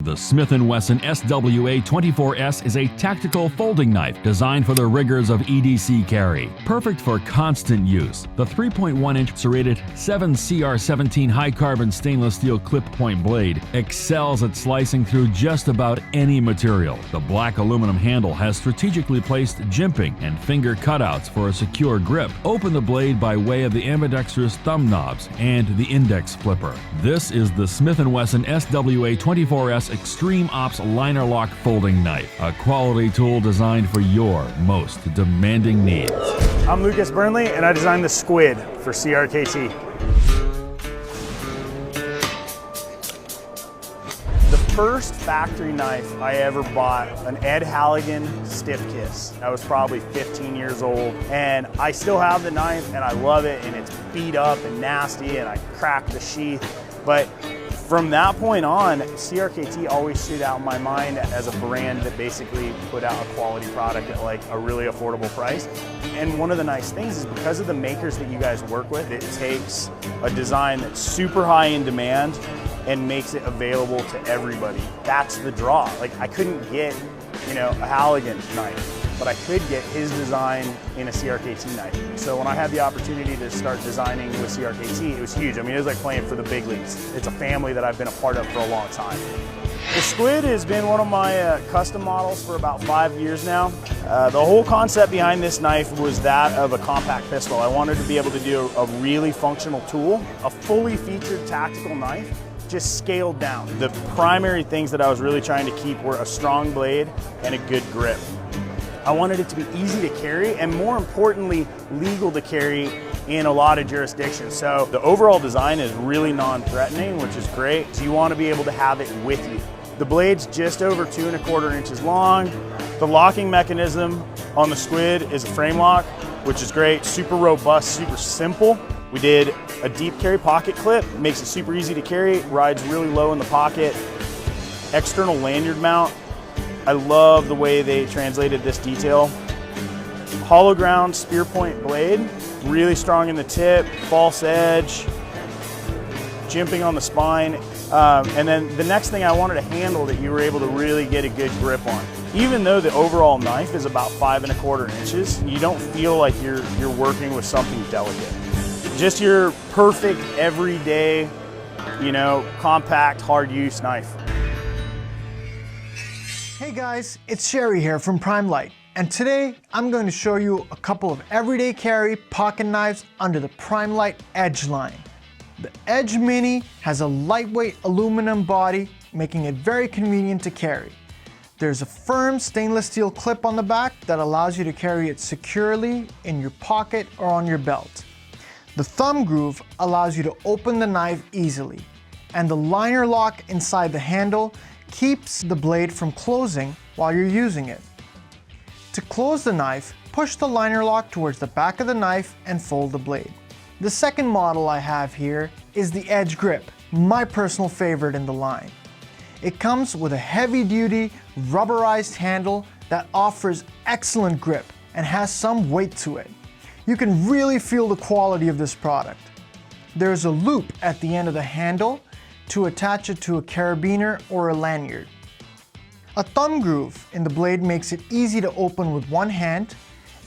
The Smith & Wesson SWA-24S is a tactical folding knife designed for the rigors of EDC carry. Perfect for constant use. The 3.1-inch serrated 7CR17 high-carbon stainless steel clip-point blade excels at slicing through just about any material. The black aluminum handle has strategically placed jimping and finger cutouts for a secure grip. Open the blade by way of the ambidextrous thumb knobs and the index flipper. This is the Smith & Wesson SWA-24S Extreme Ops Liner Lock Folding Knife, a quality tool designed for your most demanding needs. I'm Lucas Burnley, and I designed the squid for CRKT. The first factory knife I ever bought, an Ed Halligan Stiff Kiss. I was probably 15 years old, and I still have the knife, and I love it, and it's beat up and nasty, and I cracked the sheath. But from that point on, CRKT always stood out in my mind as a brand that basically put out a quality product at like a really affordable price. And one of the nice things is because of the makers that you guys work with, it takes a design that's super high in demand and makes it available to everybody. That's the draw. Like I couldn't get, a Halligan knife, but I could get his design in a CRKT knife. So when I had the opportunity to start designing with CRKT, it was huge. I mean, it was like playing for the big leagues. It's a family that I've been a part of for a long time. The Squid has been one of my custom models for about 5 years now. The whole concept behind this knife was that of a compact pistol. I wanted to be able to do a really functional tool, a fully featured tactical knife, just scaled down. The primary things that I was really trying to keep were a strong blade and a good grip. I wanted it to be easy to carry and more importantly, legal to carry in a lot of jurisdictions. So the overall design is really non-threatening, which is great. So you want to be able to have it with you. The blade's just over 2¼ inches long. The locking mechanism on the Squid is a frame lock, which is great, super robust, super simple. We did a deep carry pocket clip, makes it super easy to carry, rides really low in the pocket. External lanyard mount. I love the way they translated this detail. Hollow ground spear point blade, really strong in the tip, false edge, jimping on the spine. And then the next thing I wanted a handle that you were able to really get a good grip on. Even though the overall knife is about 5¼ inches, you don't feel like you're working with something delicate. Just your perfect everyday, compact, hard use knife. Hey guys, it's Sherry here from PrimeLite, and today I'm going to show you a couple of everyday carry pocket knives under the PrimeLite Edge line. The Edge Mini has a lightweight aluminum body, making it very convenient to carry. There's a firm stainless steel clip on the back that allows you to carry it securely in your pocket or on your belt. The thumb groove allows you to open the knife easily, and the liner lock inside the handle keeps the blade from closing while you're using it. To close the knife, push the liner lock towards the back of the knife and fold the blade. The second model I have here is the Edge Grip, my personal favorite in the line. It comes with a heavy-duty rubberized handle that offers excellent grip and has some weight to it. You can really feel the quality of this product. There's a loop at the end of the handle to attach it to a carabiner or a lanyard. A thumb groove in the blade makes it easy to open with one hand,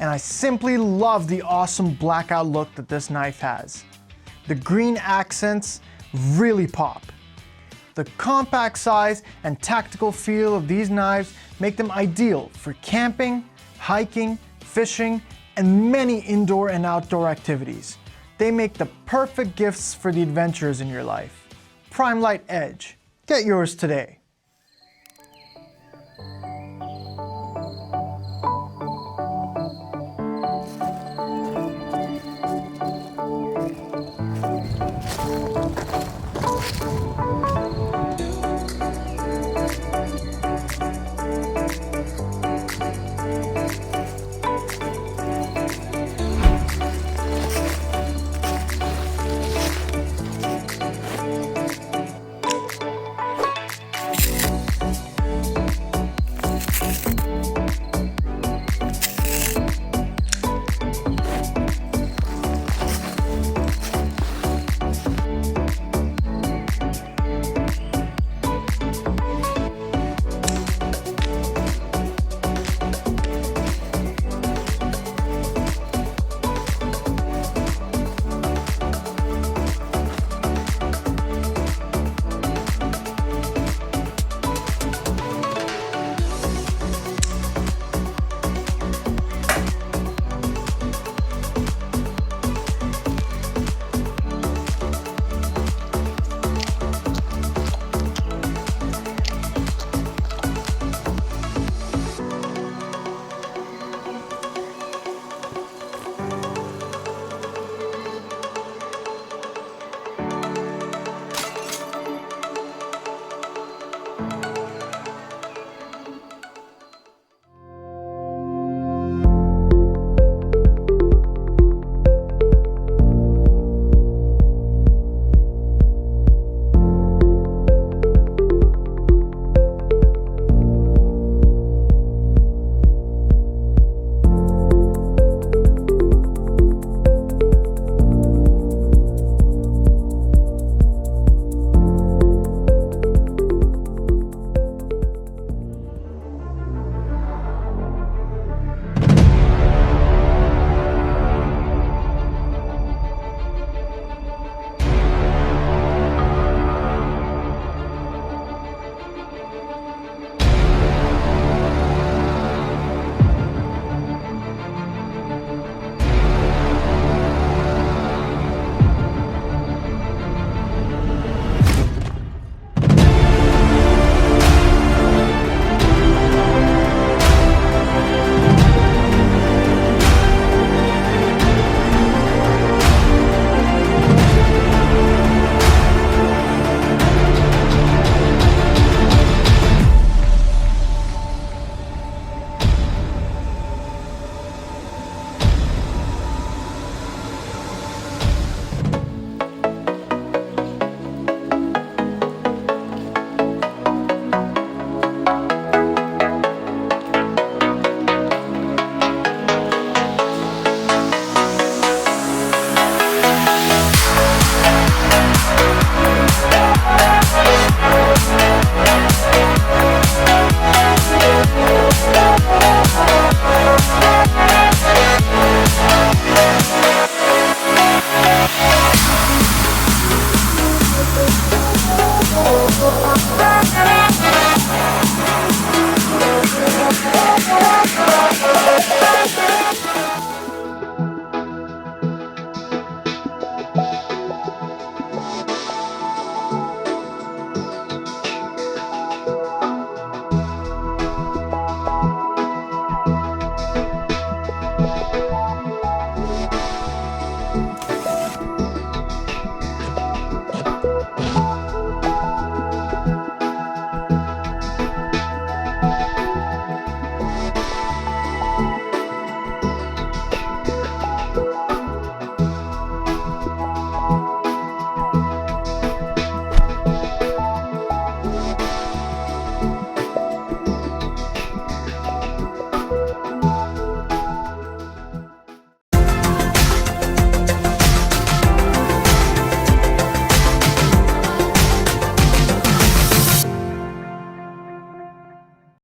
and I simply love the awesome blackout look that this knife has. The green accents really pop. The compact size and tactical feel of these knives make them ideal for camping, hiking, fishing, and many indoor and outdoor activities. They make the perfect gifts for the adventures in your life. PrimeLite Edge. Get yours today.